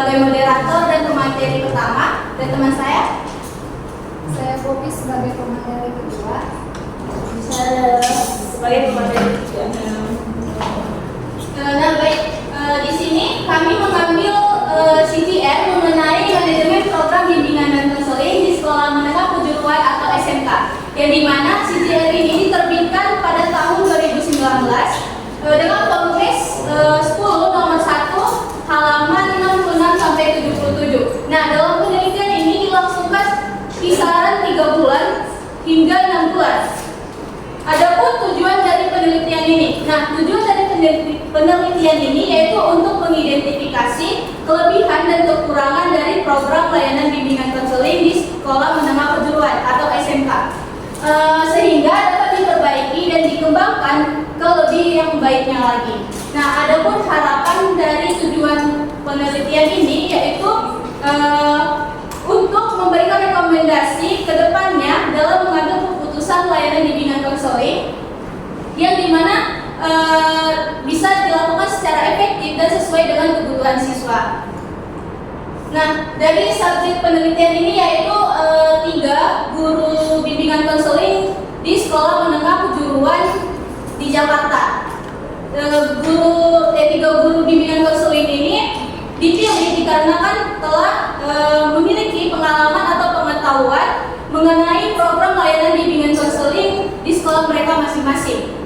sebagai moderator dan pemateri pertama, dan teman saya Popi sebagai pemateri kedua. Saya sebagai pemateri ketiga. Nah, baik. Di sini kami mengambil CTR mengenai manajemen program bimbingan dan konseling di sekolah menengah kejuruan atau SMK, yang dimana CTR ini diterbitkan pada tahun 2019 dengan volume 10 nomor 1 halaman 66 sampai 77. Nah, dalam penelitian ini dilangsungkan kisaran 3 bulan hingga 6 bulan. Adapun tujuan dari penelitian ini, tujuan dari penelitian ini yaitu untuk mengidentifikasi kelebihan dan kekurangan dari program layanan bimbingan konseling di sekolah menengah kejuruan atau SMK, sehingga dapat diperbaiki dan dikembangkan ke lebih yang baiknya lagi. Nah, adapun harapan dari tujuan penelitian ini yaitu untuk memberikan rekomendasi ke depannya dalam mengambil keputusan layanan bimbingan konseling yang dimana bisa dilakukan secara efektif dan sesuai dengan kebutuhan siswa. Nah, dari subjek penelitian ini yaitu 3 guru bimbingan konseling di sekolah menengah kejuruan di Jakarta. 3 guru bimbingan konseling ini dipilih dikarenakan telah memiliki pengalaman atau pengetahuan mengenai program layanan bimbingan konseling di sekolah mereka masing-masing.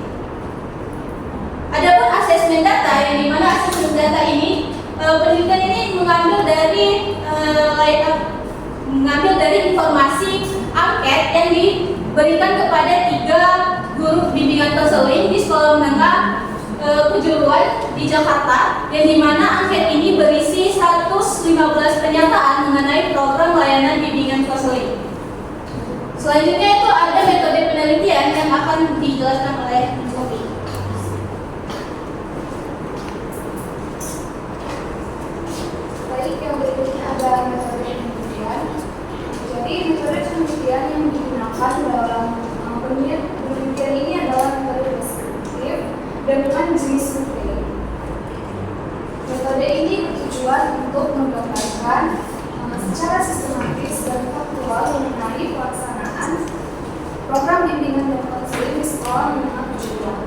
Adapun asesmen data, yang dimana asesmen data ini penelitian ini mengambil dari informasi angket yang diberikan kepada 3 guru bimbingan konseling di sekolah menengah kejuruan di Jakarta, yang dimana angket ini berisi 115 pernyataan mengenai program layanan bimbingan konseling. Selanjutnya itu ada metode penelitian yang akan dijelaskan oleh Popi. Baik, yang berikutnya ada metode penelitian. Jadi metode penelitian yang digunakan dalam penelitian ini adalah metode deskriptif dengan jenis survei. Metode ini bertujuan untuk menggambarkan secara sistematis dan faktual mengenai pelaksanaan program bimbingan dan konseling di sekolah menengah kejuruan.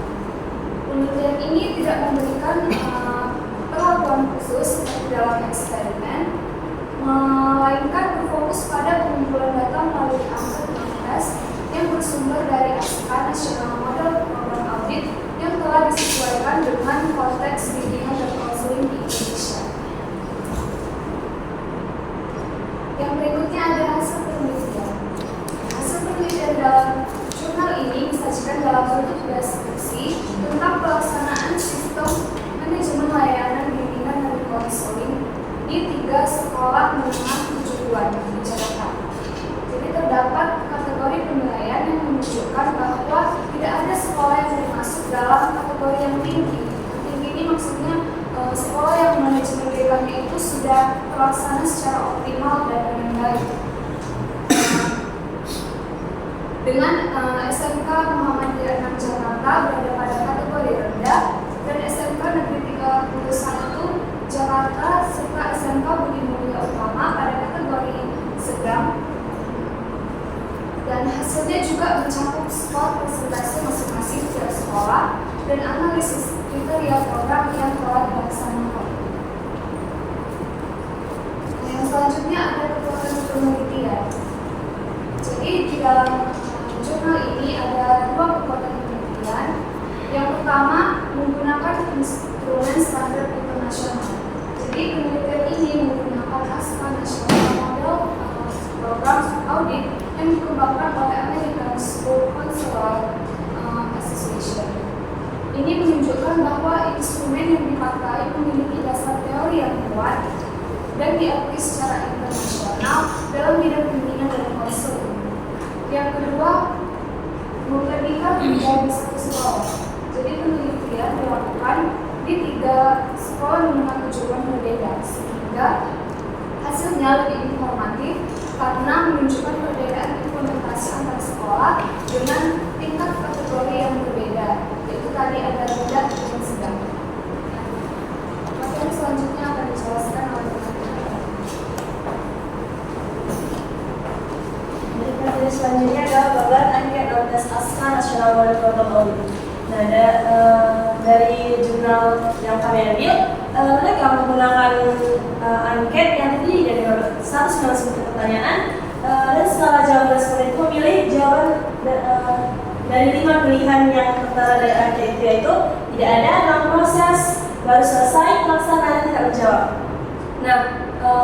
Penelitian ini tidak memberikan perlakuan khusus seperti dalam eksperimen, melainkan berfokus pada pengumpulan data melalui angket tes yang bersumber dari ASCA National Model Program Audit yang telah disesuaikan dengan konteks bimbingan dan konseling di Indonesia. Yang berikutnya ada hasil penelitian. Hasil penelitian dalam jurnal ini disajikan dalam bentuk deskripsi tentang pelaksanaan sistem manajemen layanan bimbingan dan konseling di 3 sekolah menengah kejuruan di Jakarta. Jadi terdapat kategori penilaian yang menunjukkan bahwa tidak ada sekolah yang termasuk dalam kategori yang tinggi. Tinggi ini maksudnya sekolah yang manajemen bimbingannya itu sudah terlaksana secara optimal dan dengan baik. Dengan SMK Muhammadiyah 6 Jakarta berada pada kategori rendah dan SMK Negeri 31 Jakarta serta SMK Budi Mulia Utama pada kategori sedang, dan hasilnya juga mencakup skor presentasi masing-masing setiap sekolah dan analisis kriteria program yang telah dilaksanakan. Yang selanjutnya ada kekuatan penelitian. Jadi di dalam jurnal ini ada 2 kekuatan penelitian. Yang pertama menggunakan instrumen standar internasional. Jadi penelitian ini menggunakan ASCA National Model Program Audit yang dikembangkan oleh American School Counselor Association. Ini menunjukkan bahwa instrumen yang dipakai memiliki dasar teori yang kuat dan diakui secara internasional dalam bidang bimbingan dan konseling. Yang kedua, memperlihatkan menjadi satu sekolah. Jadi penelitian dilakukan di 3 sekolah menengah kejuruan berbeda, sehingga hasilnya lebih informatif karena menunjukkan perbedaan implementasi antar sekolah dengan tingkat kategori yang berbeda, yaitu tadi ada rendah dan sedang. Materi selanjutnya akan dijelaskan oleh teman-teman. pembuat angket dan tes naskah nasional melalui protokol. Nah, dari jurnal yang kami ambil, mereka menggunakan angket yang terdiri dari 199 pertanyaan, dan setelah jawaban responden itu memilih jawaban dari 5 pilihan yang tertera dari angket itu, yaitu tidak ada, non proses, baru selesai, pelaksanaan, tidak menjawab. Nah,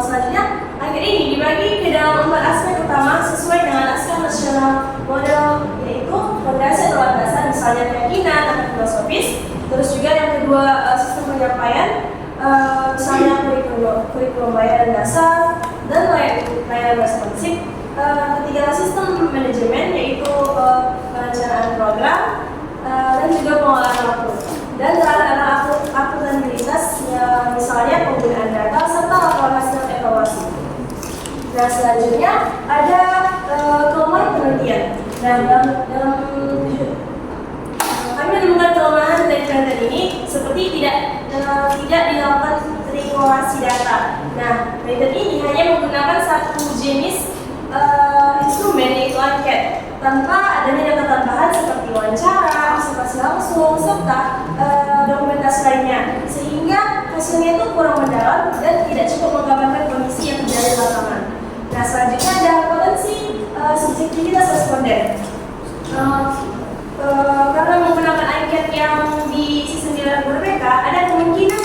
selanjutnya angket ini dibagi ke dalam 4 aspek utama sesuai dengan naskah nasional model, yaitu fondasi atau landasan, misalnya keyakinan atau filosofis. Terus juga yang kedua sistem penyampaian, misalnya kurikulum layanan dasar dan layanan responsif. Ketiga sistem manajemen, yaitu perencanaan program dan juga pengolahan waktu. Dan terakhir adalah akuntabilitas, ya, misalnya penggunaan data serta laporan hasil evaluasi. Nah, selanjutnya ada kelemahan penelitian. Nah, dalam kami menemukan kelemahan dari penelitian ini seperti tidak dilakukan triangulasi data. Nah, penelitian ini hanya menggunakan satu jenis instrumen, yaitu angket, tanpa adanya data tambahan seperti wawancara, observasi langsung, serta dokumentasi lainnya, sehingga hasilnya itu kurang mendalam dan tidak cukup menggambarkan kondisi yang terjadi di lapangan. Nah, selanjutnya ada potensi subjektivitas responden. Karena menggunakan angket yang di sistem nilai berbeda, ada kemungkinan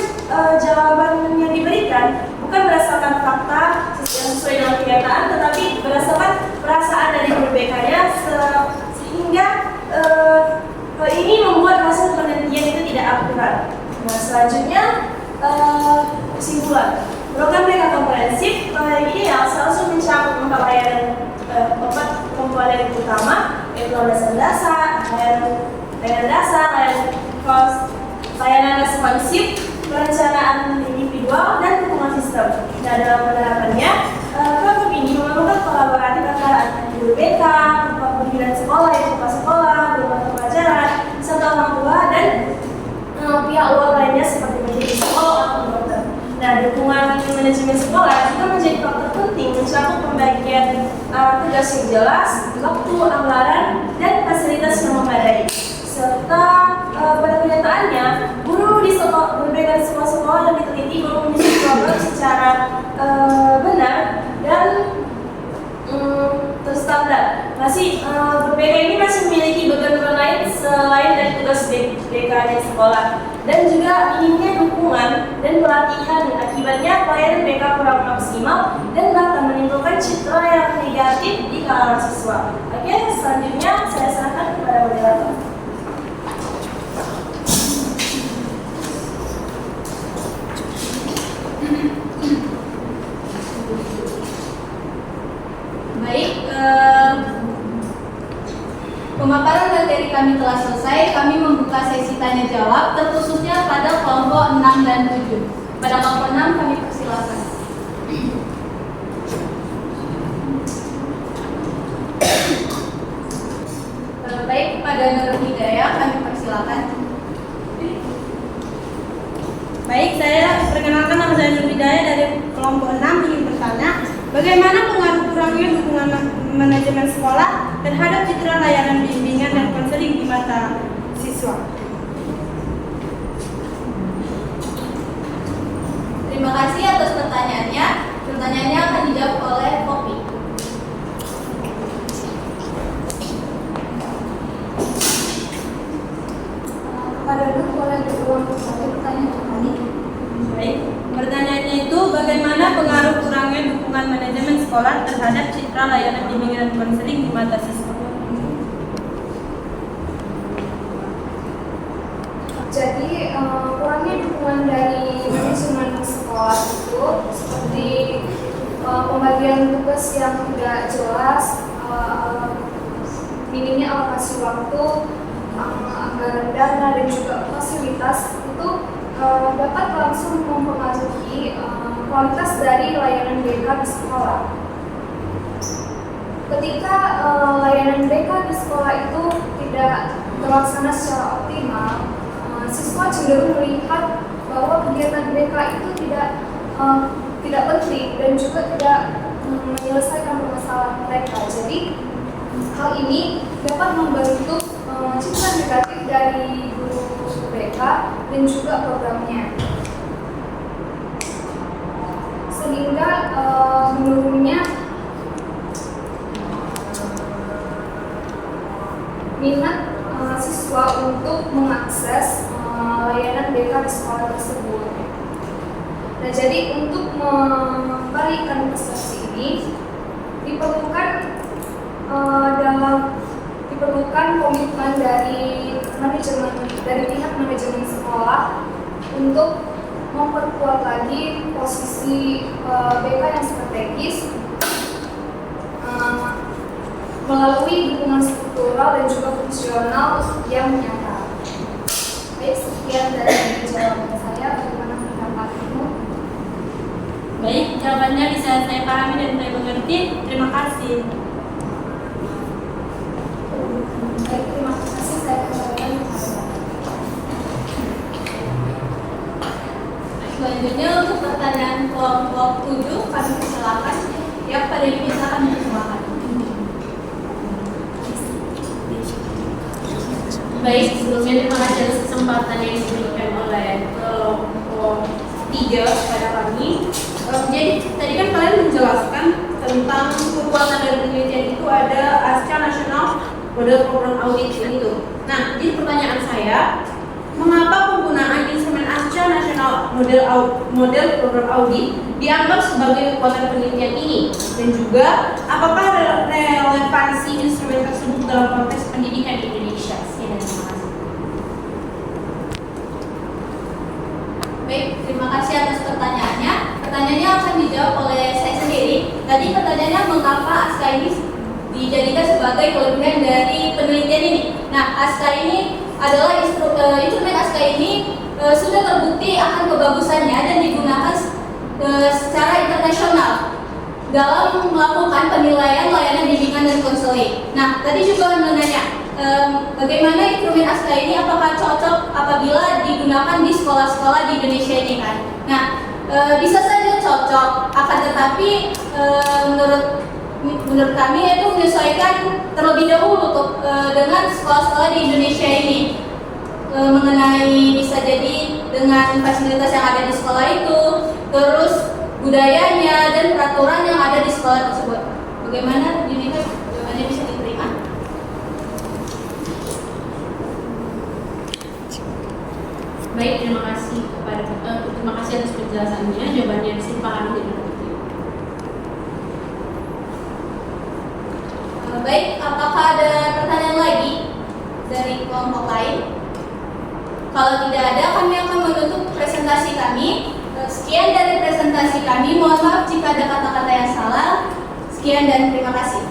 jawaban yang diberikan bukan berdasarkan fakta yang sesuai dengan kenyataan, tetapi berdasarkan perasaan dari berbekanya, sehingga ini membuat hasil penelitian itu tidak akurat. Nah, selanjutnya kesimpulan. Program BK komprehensif ideal seharusnya mencakup 4 layanan, 4 komponen utama, yaitu landasan dasar, layanan dasar, layanan responsif, perencanaan individual, dan dukungan sistem. Nah, dalam penerapannya, program ini memerlukan kolaborasi antara guru BK, pimpinan sekolah, kepala sekolah, guru mata pelajaran, serta orang tua dan pihak luar lainnya seperti pendidik sekolah atau dokter. Nah, dukungan manajemen sekolah juga menjadi faktor penting mencakup pembagian tugas yang jelas, waktu, anggaran, dan fasilitas yang memadai. Serta pada kenyataannya, guru di berbagai sekolah-sekolah dan diteliti belum menyusun program secara benar dan terstandar. Masih BK ini masih memiliki beban lain selain dari tugas BK di sekolah, dan juga minimnya dukungan dan pelatihan. Akibatnya pelayanan BK kurang maksimal dan bahkan menimbulkan citra yang negatif di kalangan siswa. Oke, selanjutnya saya serahkan kepada moderator. Baik, pemaparan materi kami telah selesai. Kami membuka sesi tanya jawab, terkhususnya pada kelompok 6 dan 7. Pada kelompok 6 kami persilakan. Baik, pada Nurul Hidayah kami persilakan. Baik, saya perkenalkan, nama saya Nurul Hidayah dari kelompok 6, ingin bertanya, bagaimana pengaruh kurangnya dukungan manajemen sekolah terhadap citra layanan bimbingan dan konseling di mata siswa? Terima kasih atas pertanyaannya. Pertanyaannya akan dijawab oleh Poppy. Kepada Nur, boleh diulang kembali pertanyaan kembali? Baik, pertanyaannya itu bagaimana pengaruh kurangnya dukungan manajemen sekolah terhadap citra layanan bimbingan dan konseling di mata siswa? Jadi kurangnya dukungan dari manajemen sekolah itu seperti pembagian tugas yang tidak jelas, minimnya alokasi waktu, anggaran dana, dan juga fasilitas itu dapat langsung mempengaruhi kualitas dari layanan BK di sekolah. Ketika layanan BK di sekolah itu tidak terlaksana secara optimal, siswa cenderung melihat bahwa kegiatan BK itu tidak penting dan juga tidak menyelesaikan permasalahan mereka. Jadi hal ini dapat membentuk citra negatif dari guru BK dan juga programnya, sehingga menurunnya minat siswa untuk mengakses layanan BK di sekolah tersebut. Nah, jadi untuk membalikan persepsi ini diperlukan komitmen dari pihak manajemen sekolah untuk memperkuat lagi posisi BK yang strategis melalui dukungan struktural dan juga fungsional yang nyata. Baik, sekian dari jawaban saya. Bagaimana pendapatmu? Baik, jawabannya bisa saya pahami dan saya mengerti. Terima kasih. Baik, terima kasih. Saya kembalikan kepada Bapak. Selanjutnya untuk pertanyaan kelompok 7 kami persilakan. Ya, pada ini silakan dipersilakan. Baik, sebelumnya terima kasih atas kesempatan yang diberikan oleh kelompok 3 kepada kami. Jadi tadi kan kalian menjelaskan tentang kekuatan dari penelitian itu ada ASCA National Model Program Audit itu. Nah, jadi pertanyaan saya, mengapa penggunaan instrumen ASCA National Model Program Audit dianggap sebagai kekuatan penelitian ini? Dan juga, apakah relevansi instrumen tersebut dalam konteks pendidikan di Indonesia? Sekian dan terima kasih. Baik, terima kasih atas pertanyaannya. Pertanyaannya akan dijawab oleh saya sendiri. Tadi pertanyaannya mengapa ASCA ini dijadikan sebagai kelebihan dari penelitian ini. Nah, ASCA ini adalah instrumen ASCA ini sudah terbukti akan kebagusannya dan digunakan secara internasional dalam melakukan penilaian layanan bimbingan dan konseling. Nah, tadi juga menanya bagaimana instrumen ASCA ini apakah cocok apabila digunakan di sekolah-sekolah di Indonesia ini kan? Nah, bisa saja cocok, akan tetapi menurut kami itu menyesuaikan terlebih dahulu dengan sekolah-sekolah di Indonesia ini mengenai bisa jadi dengan fasilitas yang ada di sekolah itu, terus budayanya dan peraturan yang ada di sekolah tersebut. Bagaimana ini kan jawabannya bisa diterima? Baik, terima kasih atas penjelasannya. Jawabannya bisa dipahami dengan betul. Baik, apakah ada pertanyaan lagi dari kelompok lain? Kalau tidak ada, kami akan menutup presentasi kami. Sekian dari presentasi kami. Mohon maaf jika ada kata-kata yang salah. Sekian dan terima kasih.